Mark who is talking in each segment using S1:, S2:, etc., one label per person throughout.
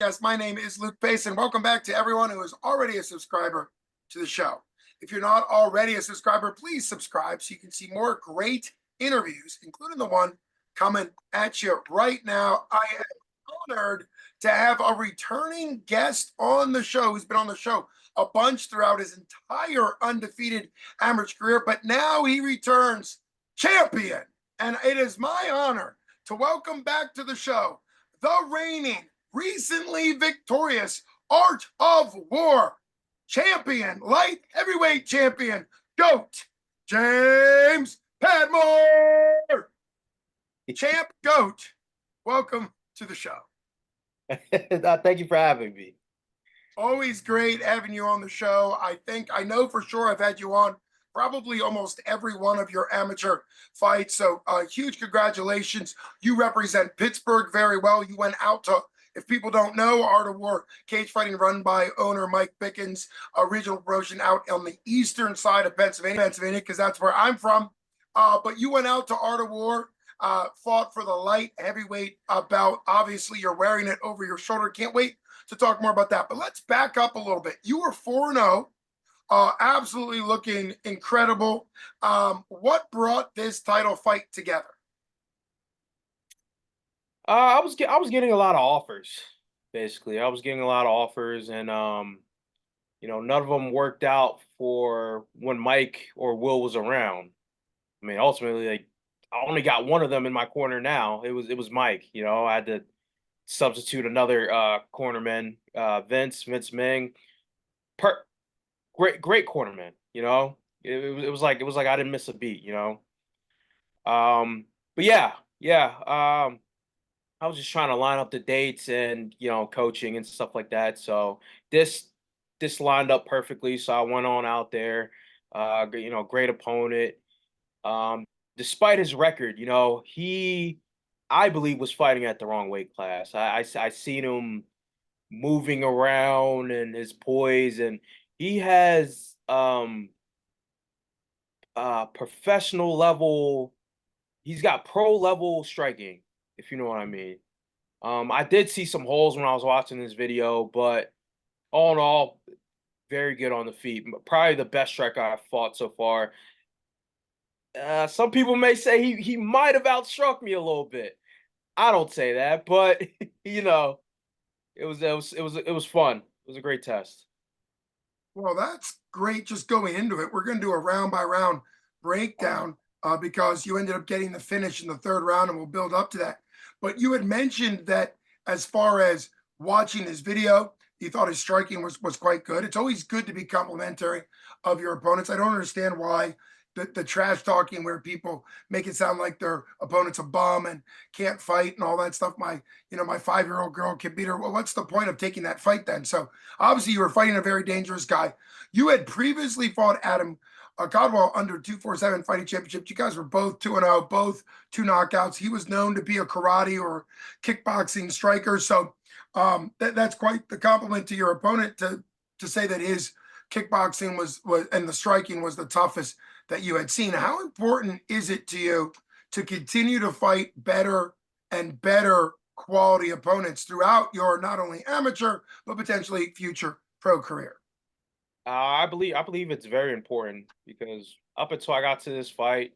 S1: Yes, my name is Luke Pace, and welcome back to everyone who is already a subscriber to the show. If you're not already a subscriber, please subscribe so you can see more great interviews, including the one coming at you right now. I am honored to have a returning guest on the show who's been on the show a bunch throughout his entire undefeated amateur career, but now he returns champion. And it is my honor to welcome back to the show the reigning, recently victorious Art of War champion, light heavyweight champion, GOAT, James Padmore. Champ GOAT, welcome to the show.
S2: Thank you for having me.
S1: Always great having you on the show. I know for sure I've had you on probably almost every one of your amateur fights. So huge congratulations. You represent Pittsburgh very well. You went out to, if people don't know, Art of War cage fighting run by owner Mike Bickens, a regional promotion out on the eastern side of Pennsylvania, because that's where I'm from. But you went out to Art of War, fought for the light heavyweight bout. Obviously, you're wearing it over your shoulder. Can't wait to talk more about that. But let's back up a little bit. You were 4-0. Absolutely looking incredible. What brought this title fight together?
S2: I was getting a lot of offers. Basically, I was getting a lot of offers, and none of them worked out for when Mike or Will was around. I mean, ultimately, like, I only got one of them in my corner now. It was Mike. I had to substitute another cornerman, Vince Ming. Great cornerman. It was like I didn't miss a beat. But yeah. I was just trying to line up the dates and coaching and stuff like that. So this lined up perfectly. So I went on out there. Great opponent. Despite his record, he, I believe, was fighting at the wrong weight class. I seen him moving around and his poise, and he has professional level. He's got pro level striking, if you know what I mean. I did see some holes when I was watching this video, but all in all, very good on the feet. Probably the best striker I've fought so far. Some people may say he might have outstruck me a little bit. I don't say that, but it was fun. It was a great test.
S1: Well, that's great. Just going into it, we're going to do a round by round breakdown because you ended up getting the finish in the third round, and we'll build up to that. But you had mentioned that as far as watching his video, you thought his striking was quite good. It's always good to be complimentary of your opponents. I don't understand why the trash talking where people make it sound like their opponent's a bum and can't fight and all that stuff. My 5-year-old girl can beat her. Well, what's the point of taking that fight then? So obviously you were fighting a very dangerous guy. You had previously fought Adam Godwell under 247 fighting championship. You guys were both 2-0, both 2 knockouts. He was known to be a karate or kickboxing striker. So that's quite the compliment to your opponent to say that his kickboxing was and the striking was the toughest that you had seen. How important is it to you to continue to fight better and better quality opponents throughout your not only amateur but potentially future pro career?
S2: I believe it's very important because up until I got to this fight,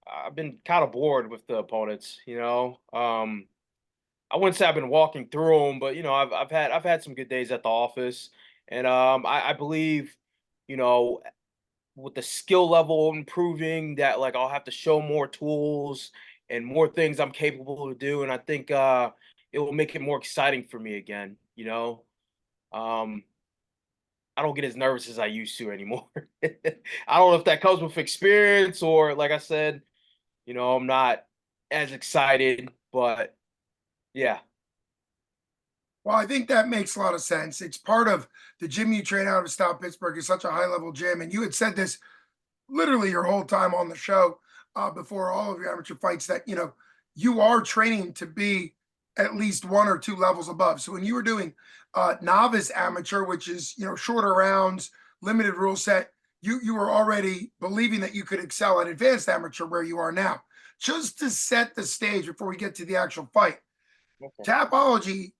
S2: I've been kind of bored with the opponents. I wouldn't say I've been walking through them, but I've had some good days at the office, and I believe, with the skill level improving, that like I'll have to show more tools and more things I'm capable to do, and I think it will make it more exciting for me again. I don't get as nervous as I used to anymore. I don't know if that comes with experience or, like I said, I'm not as excited, but yeah.
S1: Well, I think that makes a lot of sense. It's part of the gym you train out of Stout Pittsburgh is such a high level gym. And you had said this literally your whole time on the show before all of your amateur fights that, you are training to be at least 1 or 2 levels above. So when you were doing novice amateur, which is, shorter rounds, limited rule set, you were already believing that you could excel at advanced amateur where you are now. Just to set the stage before we get to the actual fight,
S2: Okay.
S1: Tapology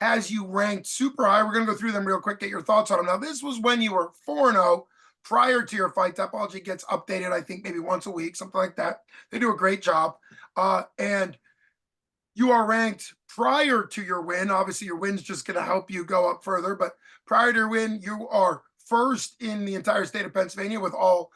S1: has you ranked super high. We're going to go through them real quick, get your thoughts on them. Now, this was when you were 4-0 prior to your fight. Topology gets updated, I think, maybe once a week, something like that. They do a great job. And you are ranked prior to your win. Obviously, your win's just going to help you go up further. But prior to your win, you are first in the entire state of Pennsylvania with all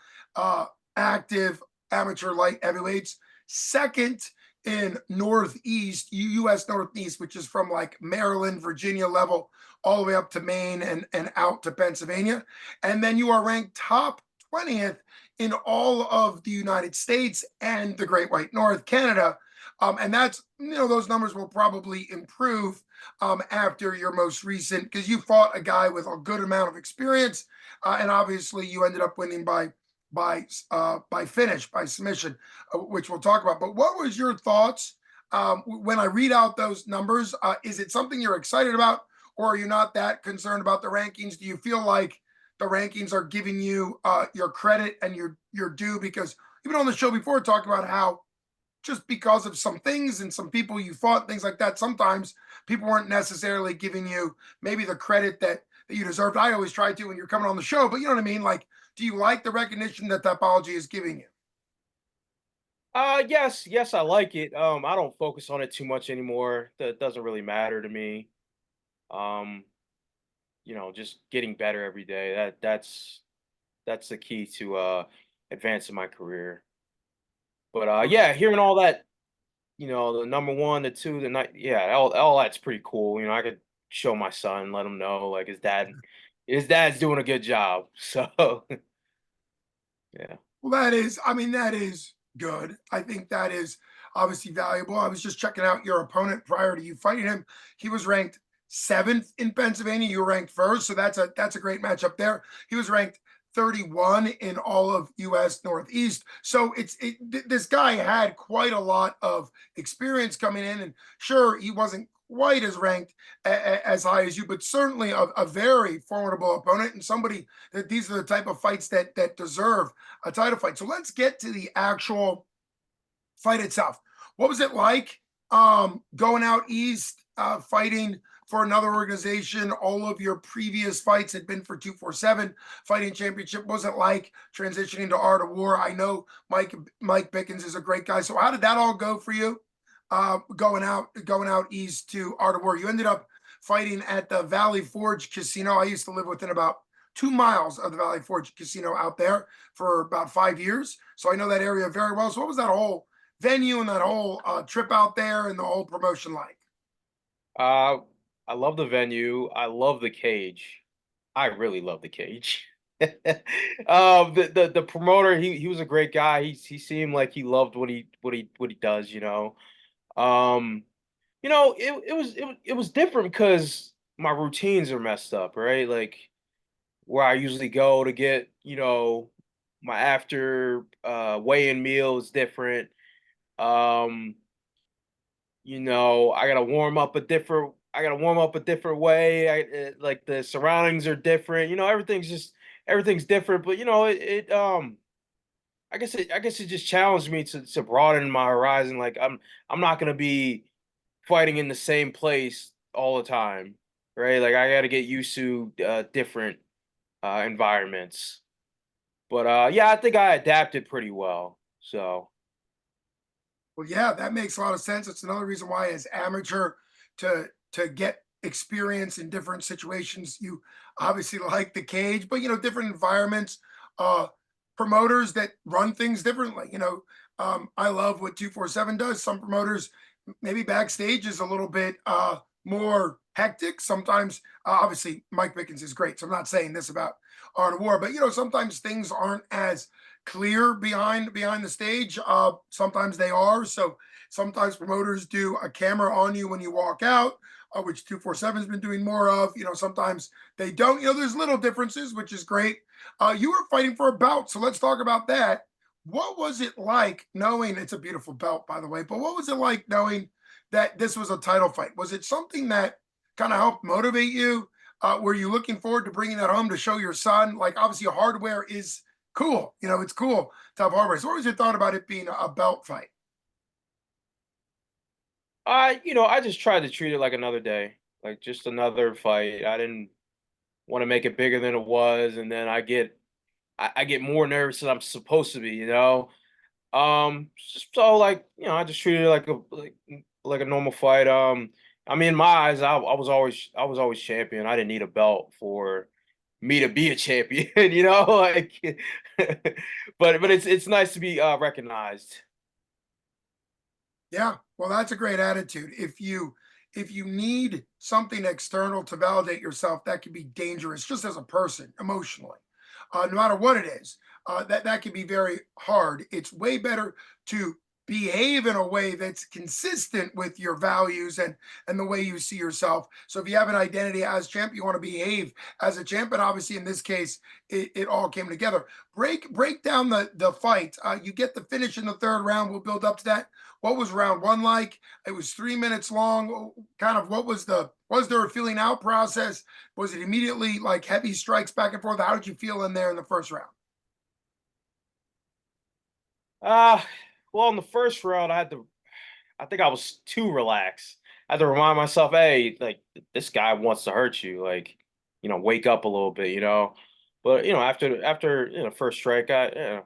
S1: active amateur light heavyweights. Second in Northeast, U.S. Northeast, which is from like Maryland, Virginia level, all the way up to Maine and out to Pennsylvania. And then you are ranked top 20th in all of the United States and the Great White North, Canada. And that's, those numbers will probably improve after your most recent, because you fought a guy with a good amount of experience. And obviously you ended up winning by finish, by submission, which we'll talk about. But what was your thoughts when I read out those numbers? Is it something you're excited about, or are you not that concerned about the rankings? Do you feel like the rankings are giving you your credit and your due? Because even on the show before, talked about how just because of some things and some people you fought, things like that, sometimes people weren't necessarily giving you maybe the credit that you deserved. I always try to when you're coming on the show, but you know what I mean? Like, do you like the recognition that Topology is giving you?
S2: Yes, I like it. I don't focus on it too much anymore. That doesn't really matter to me. Um, just getting better every day. That's the key to advancing my career. But yeah, hearing all that, the number one, the two, the night, yeah, all that's pretty cool. I could show my son, let him know like his dad's doing a good job. So yeah.
S1: Well, that is good. I think that is obviously valuable. I was just checking out your opponent prior to you fighting him. He was ranked 7th in Pennsylvania. You were ranked first, so that's a great matchup there. He was ranked 31 in all of US Northeast. So this guy had quite a lot of experience coming in, and sure, he wasn't quite as ranked as high as you, but certainly a very formidable opponent, and somebody that these are the type of fights that deserve a title fight. So let's get to the actual fight itself. What was it like going out east, fighting for another organization? All of your previous fights had been for 247 fighting championship. What was it like transitioning to Art of War? I know Mike Pickens is a great guy. So how did that all go for you? Going out east to Art of War. You ended up fighting at the Valley Forge Casino. I used to live within about 2 miles of the Valley Forge Casino out there for about 5 years. So I know that area very well. So what was that whole venue and that whole trip out there and the whole promotion like?
S2: Uh, I love the venue. I love the cage. I really love the cage. The promoter, he was a great guy. He seemed like he loved what he does. Um, it was different because my routines are messed up, right? Like where I usually go to get, my after weigh-in meal is different. Um, I gotta warm up a different way. Like the surroundings are different. Everything's different. But I guess it just challenged me to broaden my horizon. Like I'm not gonna be fighting in the same place all the time, right? Like I got to get used to different environments. But yeah, I think I adapted pretty well. So
S1: Well, yeah, that makes a lot of sense. It's another reason why, as amateur, to get experience in different situations, you obviously like the cage, but different environments, uh, promoters that run things differently. I love what 247 does. Some promoters maybe backstage is a little bit more hectic. Sometimes, obviously, Mike Pickens is great. So I'm not saying this about Art of War, but sometimes things aren't as clear behind the stage. Sometimes they are. So sometimes promoters do a camera on you when you walk out, which 247 has been doing more of. Sometimes they don't. There's little differences, which is great. You were fighting for a belt, so let's talk about that. What was it like knowing it's a beautiful belt, by the way? But what was it like knowing that this was a title fight? Was it something that kind of helped motivate you? Were you looking forward to bringing that home to show your son? Like, obviously, hardware is cool. It's cool to have hardware. So, what was your thought about it being a belt fight?
S2: I just tried to treat it like another day. like just another fight. I didn't want to make it bigger than it was, and then I get more nervous than I'm supposed to be, you know. So like, you know, I just treated it like a normal fight. I mean, in my eyes, I was always champion. I didn't need a belt for me to be a champion, you know, like but it's nice to be recognized.
S1: Yeah, well, that's a great attitude. If you need something external to validate yourself, that can be dangerous just as a person emotionally. No matter what it is, that can be very hard. It's way better to behave in a way that's consistent with your values and the way you see yourself. So if you have an identity as champ, you want to behave as a champ. And obviously, in this case, it all came together. Break down the fight. You get the finish in the third round. We'll build up to that. What was round one like? It was 3 minutes long. Kind of what was there a feeling out process? Was it immediately like heavy strikes back and forth? How did you feel in there in the first round?
S2: Uh well, in the first round, I think I was too relaxed. I had to remind myself, hey, like this guy wants to hurt you. Like, you know, wake up a little bit, you know. But you know, after you know first strike, I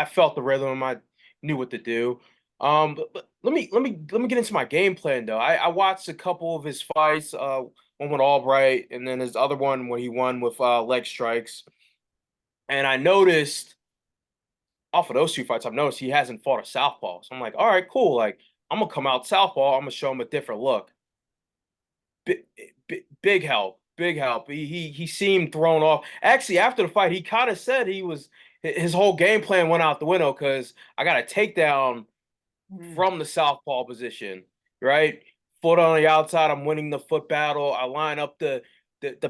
S2: felt the rhythm. I knew what to do. But let me get into my game plan though. I watched a couple of his fights. One with Albright, and then his other one when he won with leg strikes. And I noticed off of those two fights, I've noticed he hasn't fought a southpaw. So I'm like, all right, cool. Like I'm gonna come out southpaw. I'm gonna show him a different look. Big help, big help. He seemed thrown off. Actually, after the fight, he kind of said his whole game plan went out the window because I got a takedown
S1: Mm.
S2: from the southpaw position, right? Foot on the outside. I'm winning the foot battle. I line up the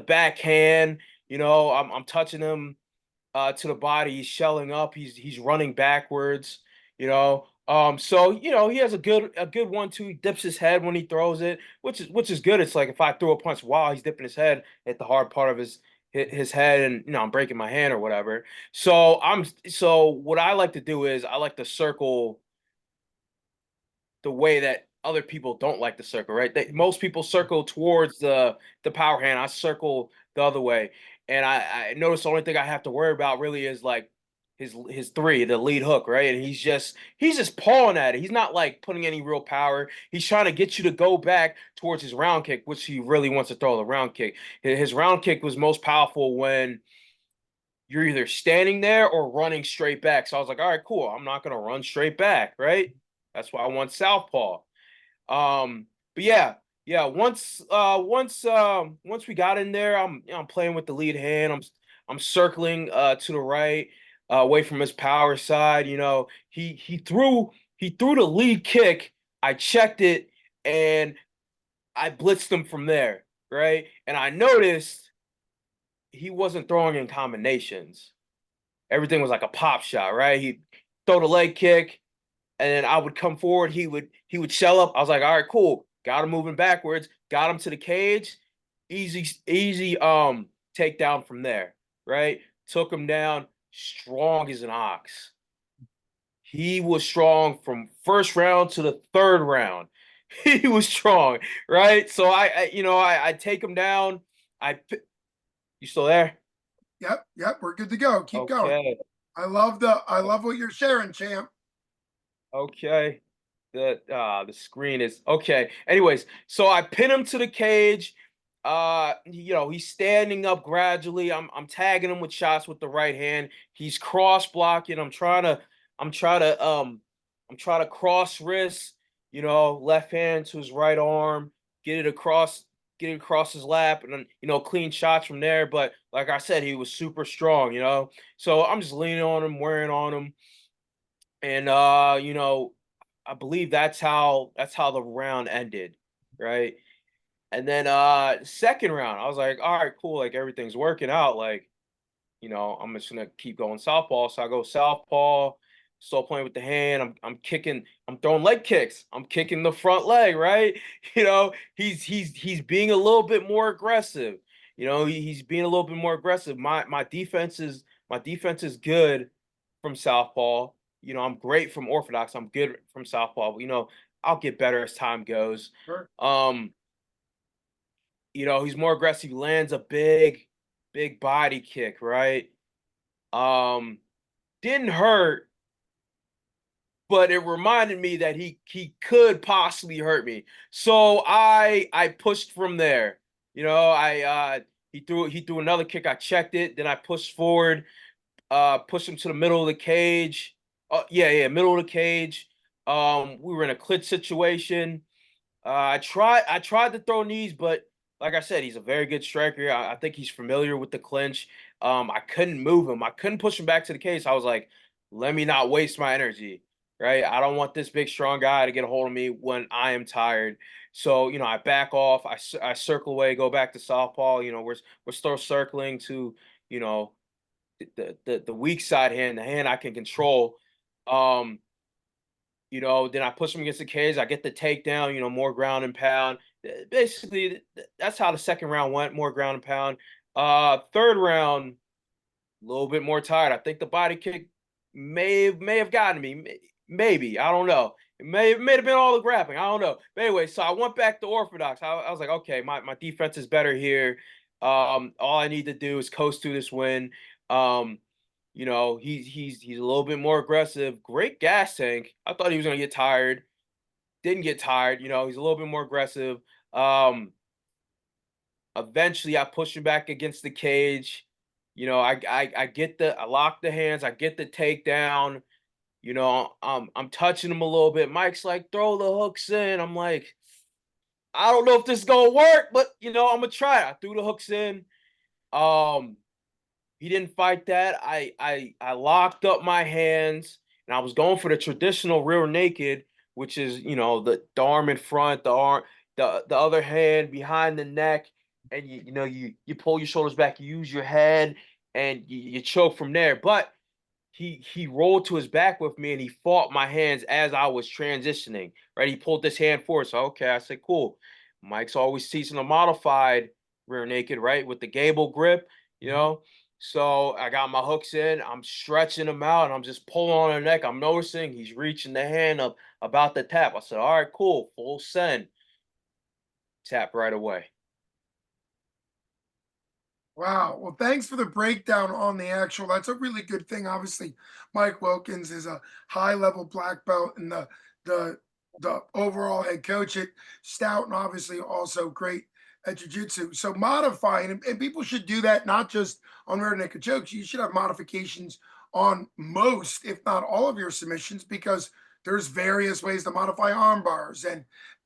S2: backhand. You know, I'm touching him to the body. He's shelling up. He's running backwards. You know, so you know he has a good 1-2. He dips his head when he throws it, which is good. It's like if I throw a punch while he's dipping his head at the hard part of his head, and you know I'm breaking my hand or whatever. So what I like to do is I like to circle the way that other people don't like to circle, right? Most people circle towards the power hand. I circle the other way, and I notice the only thing I have to worry about really is like his three, the lead hook, right? And he's just pawing at it. He's not like putting any real power. He's trying to get you to go back towards his round kick, which he really wants to throw the round kick. His round kick was most powerful when you're either standing there or running straight back. So I was like, all right, cool. I'm not gonna run straight back, right? That's why I want southpaw. But yeah, yeah. Once we got in there, I'm playing with the lead hand. I'm circling to the right, away from his power side. You know, he threw the lead kick. I checked it and I blitzed him from there, right? And I noticed he wasn't throwing in combinations. Everything was like a pop shot, right? He'd throw the leg kick, and then I would come forward. He would shell up. I was like, all right, cool. Got him moving backwards. Got him to the cage. Easy takedown from there. Right. Took him down. Strong as an ox. He was strong from first round to the third round. He was strong. Right. So I take him down. You still there?
S1: Yep, we're good to go. Keep going.
S2: Okay.
S1: I love what you're sharing, champ.
S2: Okay. The screen is okay. Anyways, so I pin him to the cage. You know, he's standing up gradually. I'm tagging him with shots with the right hand. He's cross blocking. I'm trying to I'm trying to cross wrist, you know, left hand to his right arm, get it across his lap, and then you know, clean shots from there. But like I said, he was super strong, you know. So I'm just leaning on him, wearing on him. And you know, I believe that's how the round ended, right? And then second round, I was like, all right, cool, like everything's working out. Like, you know, I'm just gonna keep going southpaw. So I go southpaw, still playing with the hand. I'm kicking, I'm throwing leg kicks. I'm kicking the front leg, right? You know, he's being a little bit more aggressive. You know, he's being a little bit more aggressive. My defense is good from southpaw. You know, I'm great from orthodox. I'm good from southpaw. But, you know, I'll get better as time goes.
S1: Sure.
S2: Um, he's more aggressive. He lands a big body kick, right? Um, didn't hurt, but it reminded me that he could possibly hurt me. So I pushed from there. He threw another kick. I checked it. Then I pushed forward, pushed him to the middle of the cage. Yeah, middle of the cage. We were in a clinch situation. I tried to throw knees, but like I said, he's a very good striker. I think he's familiar with the clinch. I couldn't move him. I couldn't push him back to the cage. I was like, let me not waste my energy, right? I don't want this big, strong guy to get a hold of me when I am tired. So, I back off. I circle away, go back to southpaw. We're still circling to, you know, the weak side hand, the hand I can control. Um, then I push him against the cage. I get the takedown, more ground and pound. Basically, that's how the second round went, more ground and pound. Third round, a little bit more tired. I think the body kick may have gotten me. Maybe. I don't know. It may have been all the grappling. I don't know. But anyway, so I went back to orthodox. I was like, okay, my defense is better here. All I need to do is coast to this win. Um, he's a little bit more aggressive. Great gas tank. I thought he was gonna get tired. Didn't get tired. He's a little bit more aggressive. Um, Eventually I push him back against the cage. I lock the hands, I get the takedown. I'm touching him a little bit. Mike's like, throw the hooks in. I'm like, I don't know if this is gonna work, but I'm gonna try it. I threw the hooks in. Um, He didn't fight that. I locked up my hands and I was going for the traditional rear naked, which is the arm in front, the other hand behind the neck, and you pull your shoulders back, you use your head, and you choke from there. But he rolled to his back with me and he fought my hands as I was transitioning. Right, he pulled this hand forward. So okay, I said, cool. Mike's always teaching a modified rear naked, right, with the gable grip. You know, so I got my hooks in. I'm stretching him out, and I'm just pulling on the neck. I'm noticing he's reaching the hand up about the tap. I said, all right, cool, full send. Tap right away.
S1: Wow. Well, thanks for the breakdown on the actual. That's a really good thing. Obviously, Mike Wilkins is a high level black belt and the the overall head coach at Stout, and obviously also great at jiu-jitsu. So modifying, and people should do that not just on rear naked chokes. You should have modifications on most, if not all, of your submissions because there's various ways to modify arm bars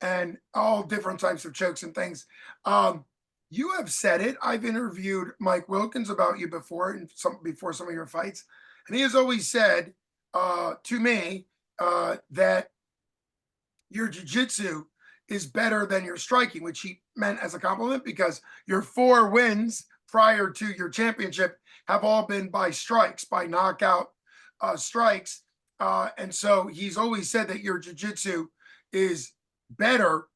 S1: and all different types of chokes and things. You have said it. I've interviewed Mike Wilkins about you before, and before some of your fights, and he has always said to me that your jiu-jitsu is better than your striking, which he meant as a compliment because your 4 wins prior to your championship have all been by strikes, by knockout strikes, and so he's always said that your jiu-jitsu is better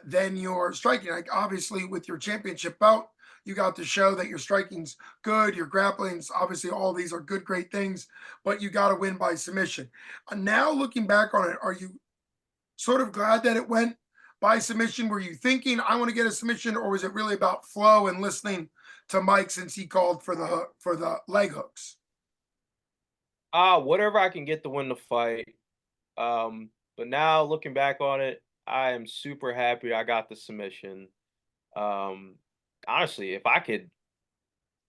S1: than your striking. Like obviously with your championship belt, you got to show that your striking's good, your grappling's obviously all these are good, great things, but you got to win by submission. Now looking back on it, are you sort of glad that it went by submission? Were you thinking I want to get a submission, or was it really about flow and listening to Mike since he called for the hook for the leg hooks?
S2: Whatever I can get to win the fight. But now looking back on it, I am super happy I got the submission. Um, Honestly, if I could,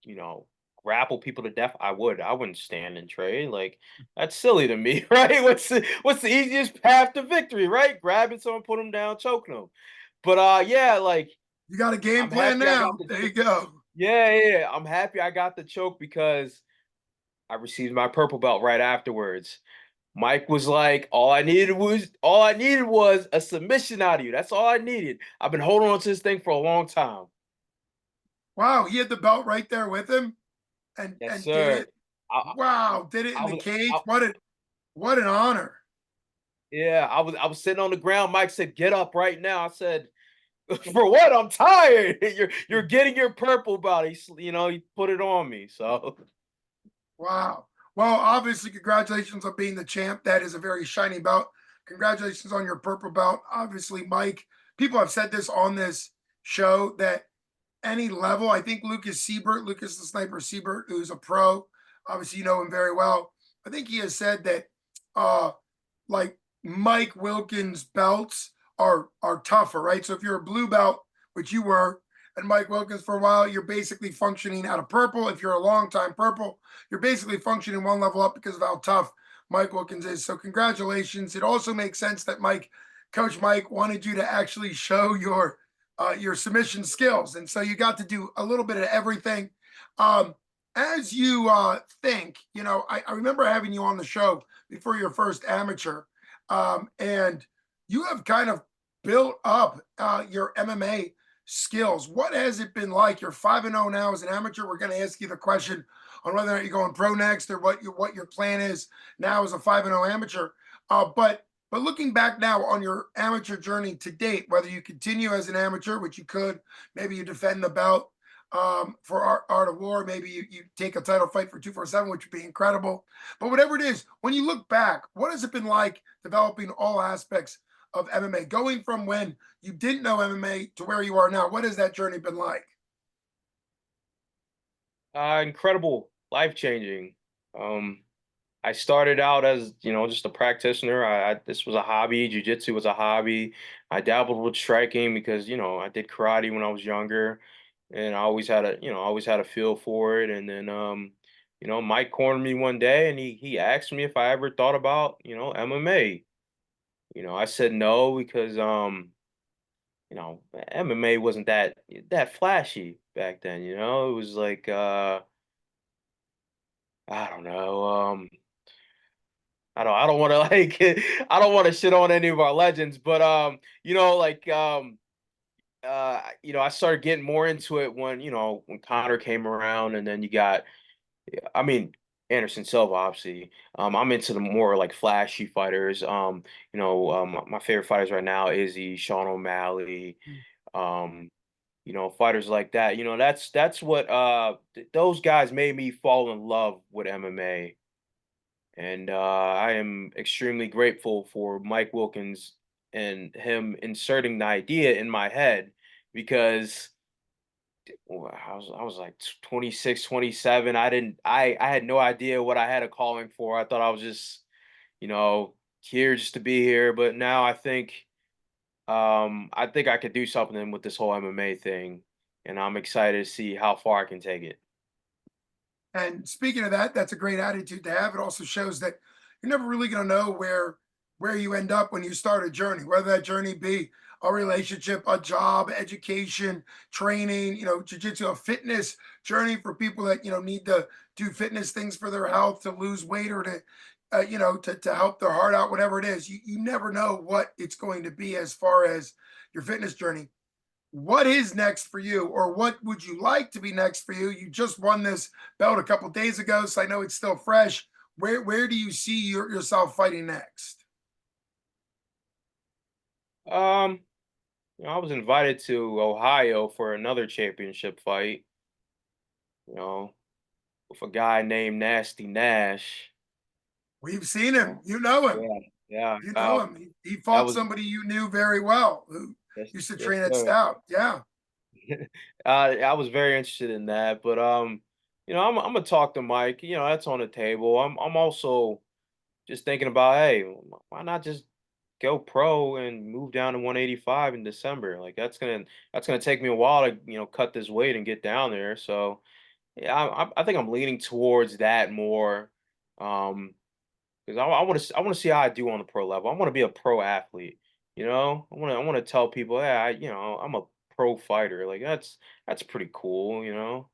S2: you know, grapple people to death, I would. I wouldn't stand and trade. Like that's silly to me, right? What's the easiest path to victory, right? Grabbing someone, put them down, choking them. But yeah, like
S1: You got a game
S2: I'm
S1: plan
S2: happy I got
S1: now.
S2: the
S1: There you go.
S2: yeah. I'm happy I got the choke because I received my purple belt right afterwards. Mike was like, all I needed was a submission out of you. That's all I needed. I've been holding on to this thing for a long time.
S1: Wow, he had the belt right there with him
S2: Yes,
S1: and did
S2: sir.
S1: it.
S2: I,
S1: Wow, did it in
S2: I
S1: the
S2: was,
S1: cage. What an honor.
S2: yeah, I was sitting on the ground. Mike said, "Get up right now." I said, "For what? I'm tired." You're getting your purple belt. He put it on me. So
S1: Wow. Well, obviously, congratulations on being the champ. That is a very shiny belt. Congratulations on your purple belt. Obviously, Mike, people have said this on this show that any level. I think Lucas the Sniper Siebert, who's a pro, obviously you know him very well. I think he has said that uh like Mike Wilkins belts are tougher, right? So if you're a blue belt, which you were, and Mike Wilkins for a while, you're basically functioning out of purple. If you're a long time purple, you're basically functioning one level up because of how tough Mike Wilkins is. So congratulations. It also makes sense that Coach Mike wanted you to actually show your submission skills, and so you got to do a little bit of everything. Um, as you think, you know, I remember having you on the show before your first amateur, and you have kind of built up your MMA skills. What has it been like? You're 5-0 now as an amateur. We're going to ask you the question on whether or not you're going pro next or what your plan is now as a 5-0 amateur. But looking back now on your amateur journey to date, whether you continue as an amateur, which you could, maybe you defend the belt for Art of War, maybe you take a title fight for 247, which would be incredible. But whatever it is, when you look back, what has it been like developing all aspects of MMA, going from when you didn't know MMA to where you are now? What has that journey been like?
S2: Incredible, life changing. Um, I started out as, just a practitioner. This was a hobby. Jiu-jitsu was a hobby. I dabbled with striking because, I did karate when I was younger, and I always had a feel for it. And then, Mike cornered me one day, and he asked me if I ever thought about, MMA. I said no because, MMA wasn't that flashy back then. It was like, I don't know. I don't want to like I don't want to shit on any of our legends, but I started getting more into it when when Connor came around, and then you got, yeah, I mean, Anderson Silva, obviously. I'm into the more like flashy fighters. My favorite fighters right now, Izzy, Sean O'Malley, um, fighters like that. That's what those guys made me fall in love with MMA. And I am extremely grateful for Mike Wilkins and him inserting the idea in my head because I was like 26, 27. I had no idea what I had a calling for. I thought I was just, you know, here just to be here. But now I think I could do something with this whole MMA thing. And I'm excited to see how far I can take it.
S1: And speaking of that, that's a great attitude to have. It also shows that you're never really going to know where you end up when you start a journey, whether that journey be a relationship, a job, education, training, jujitsu, a fitness journey for people that need to do fitness things for their health, to lose weight, or to to help their heart out, whatever it is. You never know what it's going to be as far as your fitness journey. What is next for you, or what would you like to be next for you? You just won this belt a couple days ago, so I know it's still fresh. Where do you see yourself fighting next?
S2: Um, I was invited to Ohio for another championship fight, you know, with a guy named Nasty Nash.
S1: We've seen him.
S2: Oh,
S1: You know him.
S2: yeah, yeah.
S1: You know him. He
S2: That
S1: fought
S2: was
S1: somebody you knew very well who
S2: yes,
S1: used to
S2: yes,
S1: train at
S2: sir.
S1: Stout. Yeah.
S2: I was very interested in that, but I'm gonna talk to Mike. That's on the table. I'm also just thinking about, hey, why not just go pro and move down to 185 in December? Like that's gonna take me a while to cut this weight and get down there. So yeah, I think I'm leaning towards that more. Because I want to see how I do on the pro level. I want to be a pro athlete. I want to tell people, yeah, I'm a pro fighter. Like that's pretty cool.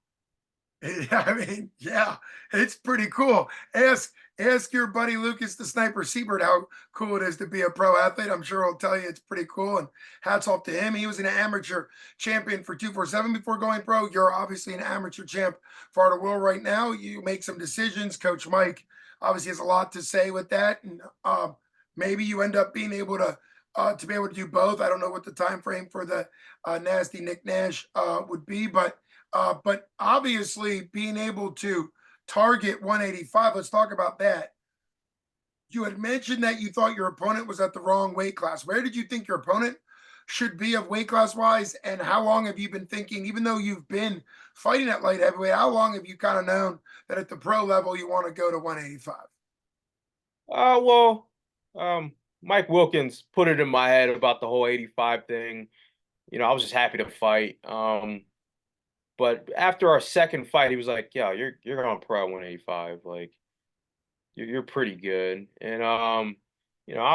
S1: I mean, yeah, it's pretty cool. Ask your buddy Lucas the Sniper Siebert how cool it is to be a pro athlete. I'm sure he'll tell you it's pretty cool. And hats off to him. He was an amateur champion for 247 before going pro. You're obviously an amateur champ for Art of Will right now. You make some decisions. Coach Mike obviously has a lot to say with that, and maybe you end up being able to be able to do both. I don't know what the time frame for the nasty Nick Nash would be, but obviously being able to target 185, let's talk about that. You had mentioned that you thought your opponent was at the wrong weight class. Where did you think your opponent should be of weight class wise? And how long have you been thinking, even though you've been fighting at light heavyweight, how long have you kind of known that at the pro level you want to go to 185?
S2: Well, Mike Wilkins put it in my head about the whole 85 thing. I was just happy to fight. But after our second fight, he was like, "Yeah, you're going pro 185. Like, you're pretty good." And I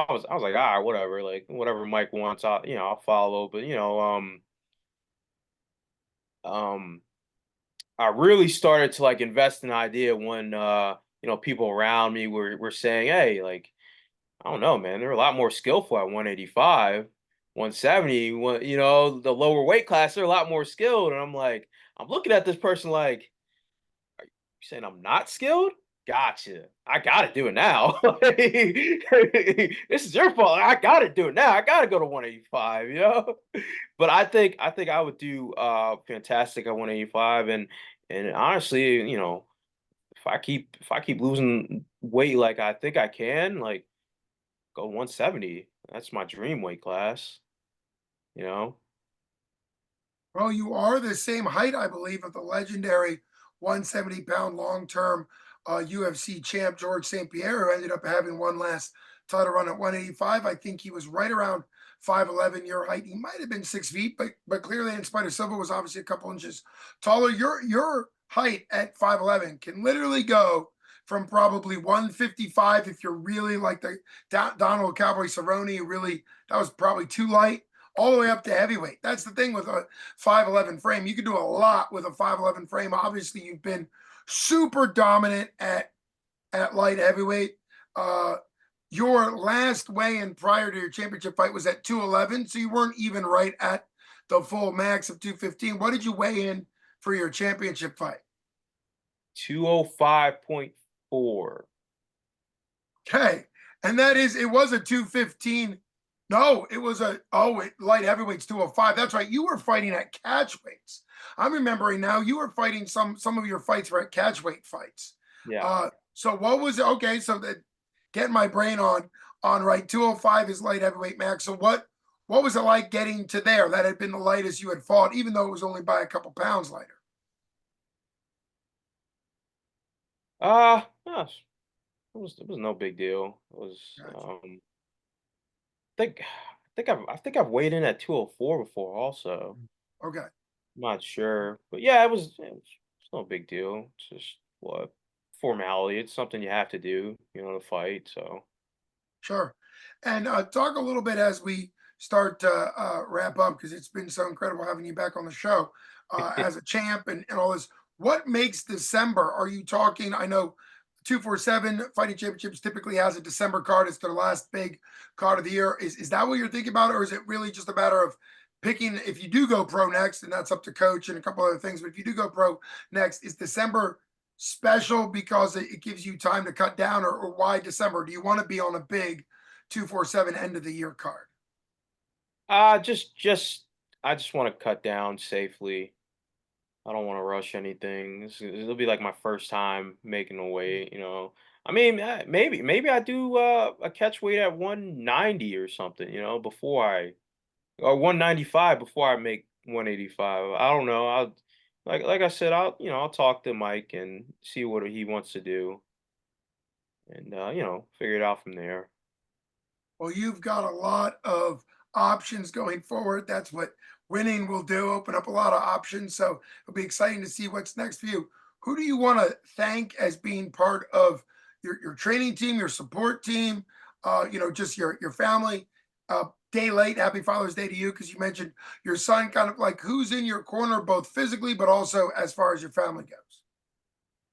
S2: was like, "All right, whatever. Like, whatever Mike wants, I'll follow." But um, I really started to like invest in the idea when people around me were saying, "Hey, like." I don't know, man. They're a lot more skillful at 185, 170. The lower weight class, they're a lot more skilled. And I'm like, I'm looking at this person like, you saying I'm not skilled? Gotcha. I gotta do it now. This is your fault. I gotta do it now. I gotta go to 185, But I think I would do fantastic at 185. And honestly, if I keep losing weight like I think I can, like go 170. That's my dream weight class, you know?
S1: Well, you are the same height, I believe, of the legendary 170-pound long-term UFC champ George St. Pierre, who ended up having one last title run at 185. I think he was right around 5'11" your height. He might have been 6 feet, but clearly, in spite of Silva, was obviously a couple inches taller. Your height at 5'11" can literally go from probably 155 if you're really like the Donald Cowboy Cerrone, who really that was probably too light, all the way up to heavyweight. That's the thing with a 5'11" frame. You can do a lot with a 5'11" frame. Obviously, you've been super dominant at light heavyweight. Uh, your last weigh-in prior to your championship fight was at 211, so you weren't even right at the full max of 215. What did you weigh in for your championship fight?
S2: 205.4.
S1: Okay. And that is, it was a 215. No, it was light heavyweight's 205. That's right. You were fighting at catch weights. I'm remembering now you were fighting some of your fights were at catch weight fights.
S2: Yeah.
S1: So what was it? Okay, so that getting my brain on right. 205 is light heavyweight max. So what was it like getting to there? That had been the lightest you had fought, even though it was only by a couple pounds lighter.
S2: Gosh, it was no big deal. It was
S1: Gotcha.
S2: I think I've weighed in at 204 before also.
S1: Okay.
S2: Not sure. But yeah, it's no big deal. It's just what formality. It's something you have to do, to fight. So
S1: Sure. And talk a little bit as we start to wrap up because it's been so incredible having you back on the show as a champ and all this. What makes December? Are you talking? I know 247 Fighting Championships typically has a December card. It's their last big card of the year. Is that what you're thinking about? Or is it really just a matter of picking if you do go pro next, and that's up to coach and a couple other things. But if you do go pro next, is December special because it gives you time to cut down, or why December? Do you want to be on a big 247 end of the year card?
S2: just I just want to cut down safely. I don't want to rush anything. It'll be like my first time making a weight. I mean, maybe I do a catch weight at 190 or something, before I or 195 before I make 185. I don't know. Like I said, I'll talk to Mike and see what he wants to do and figure it out from there.
S1: Well, you've got a lot of options going forward. That's what winning will do, open up a lot of options. So it'll be exciting to see what's next for you. Who do you want to thank as being part of your training team, your support team, just your family? Day late, happy Father's Day to you, because you mentioned your son, kind of like who's in your corner, both physically, but also as far as your family goes.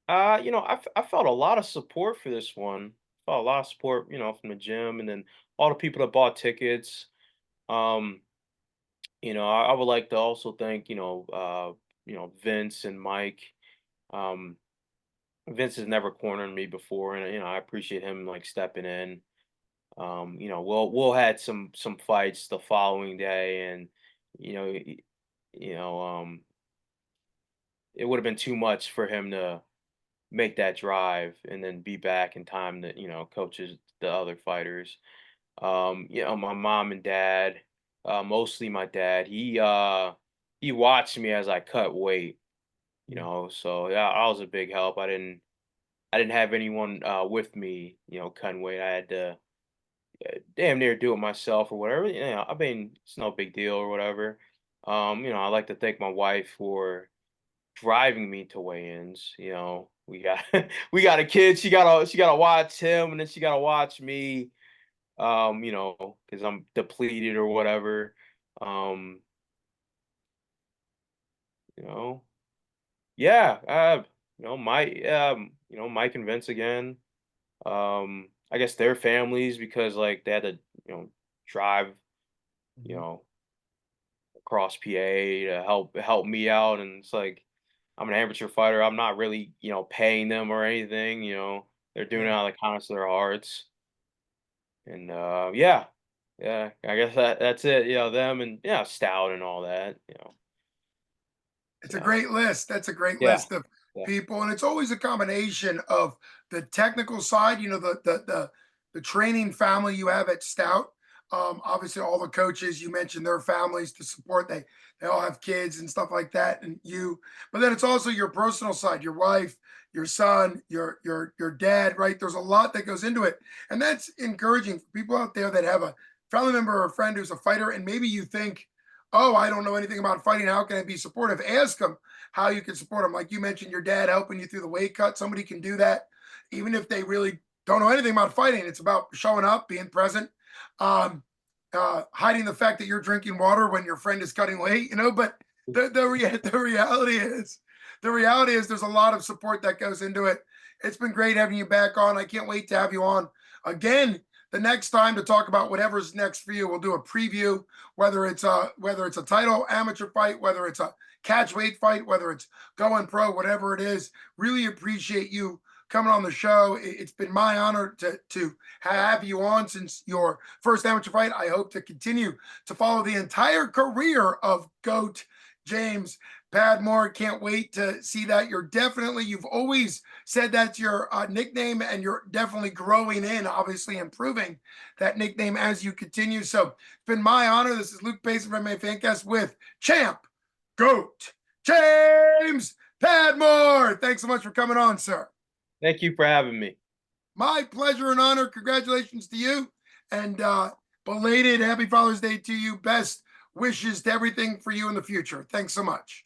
S2: I felt a lot of support for this one. Felt a lot of support, from the gym and then all the people that bought tickets. Um, I would like to also thank, Vince and Mike. Um, Vince has never cornered me before, and I appreciate him like stepping in. We'll had some fights the following day, and you know, y- you know, it would have been too much for him to make that drive and then be back in time that coaches the other fighters. My mom and dad, mostly my dad. He watched me as I cut weight, you know. So yeah, I was a big help. I didn't have anyone with me, you know, cutting weight. I had to damn near do it myself or whatever. You know, I mean, it's no big deal or whatever. You know, I like to thank my wife for driving me to weigh-ins. You know, we got we got a kid. She gotta watch him, and then she gotta watch me. You know, because I'm depleted or whatever. Um, you know, yeah. You know, Mike and Vince again. I guess their families because like they had to, you know, drive, you
S1: Mhm.
S2: know, across PA to help me out, and it's like I'm an amateur fighter. I'm not really, you know, paying them or anything. You know, they're doing it
S1: Yeah.
S2: out of the kindness of their hearts, and yeah, yeah. I guess that's it. You know, them and yeah, Stout and all that. You know,
S1: It's a
S2: yeah,
S1: great list. That's a great
S2: yeah,
S1: list of
S2: yeah.
S1: people, and it's always a combination of the technical side. You know, the training family you have at Stout. Obviously, all the coaches you mentioned their families to support. They all have kids and stuff like that, and you. But then it's also your personal side, your wife, your son, your dad. Right? There's a lot that goes into it, and that's encouraging for people out there that have a family member or a friend who's a fighter, and maybe you think, oh, I don't know anything about fighting. How can I be supportive? Ask them how you can support them. Like you mentioned, your dad helping you through the weight cut. Somebody can do that, even if they really don't know anything about fighting. It's about showing up, being present, um, hiding the fact that you're drinking water when your friend is cutting weight. You know, but the reality is there's a lot of support that goes into it. It's been great having you back on. I can't wait to have you on again the next time to talk about whatever's next for you. We'll do a preview, whether it's a title amateur fight, whether it's a catch weight fight, whether it's going pro, whatever it is. Really appreciate you coming on the show. It's been my honor to have you on since your first amateur fight. I hope to continue to follow the entire career of GOAT James Padmore. Can't wait to see that. You've always said that's your nickname, and you're definitely growing in, obviously improving that nickname as you continue. So it's been my honor. This is Luke Payson from my Fancast with Champ GOAT James Padmore. Thanks so much for coming on, sir.
S2: Thank you for having me.
S1: My pleasure and honor. Congratulations to you, and belated Happy Father's Day to you. Best wishes to everything for you in the future. Thanks so much.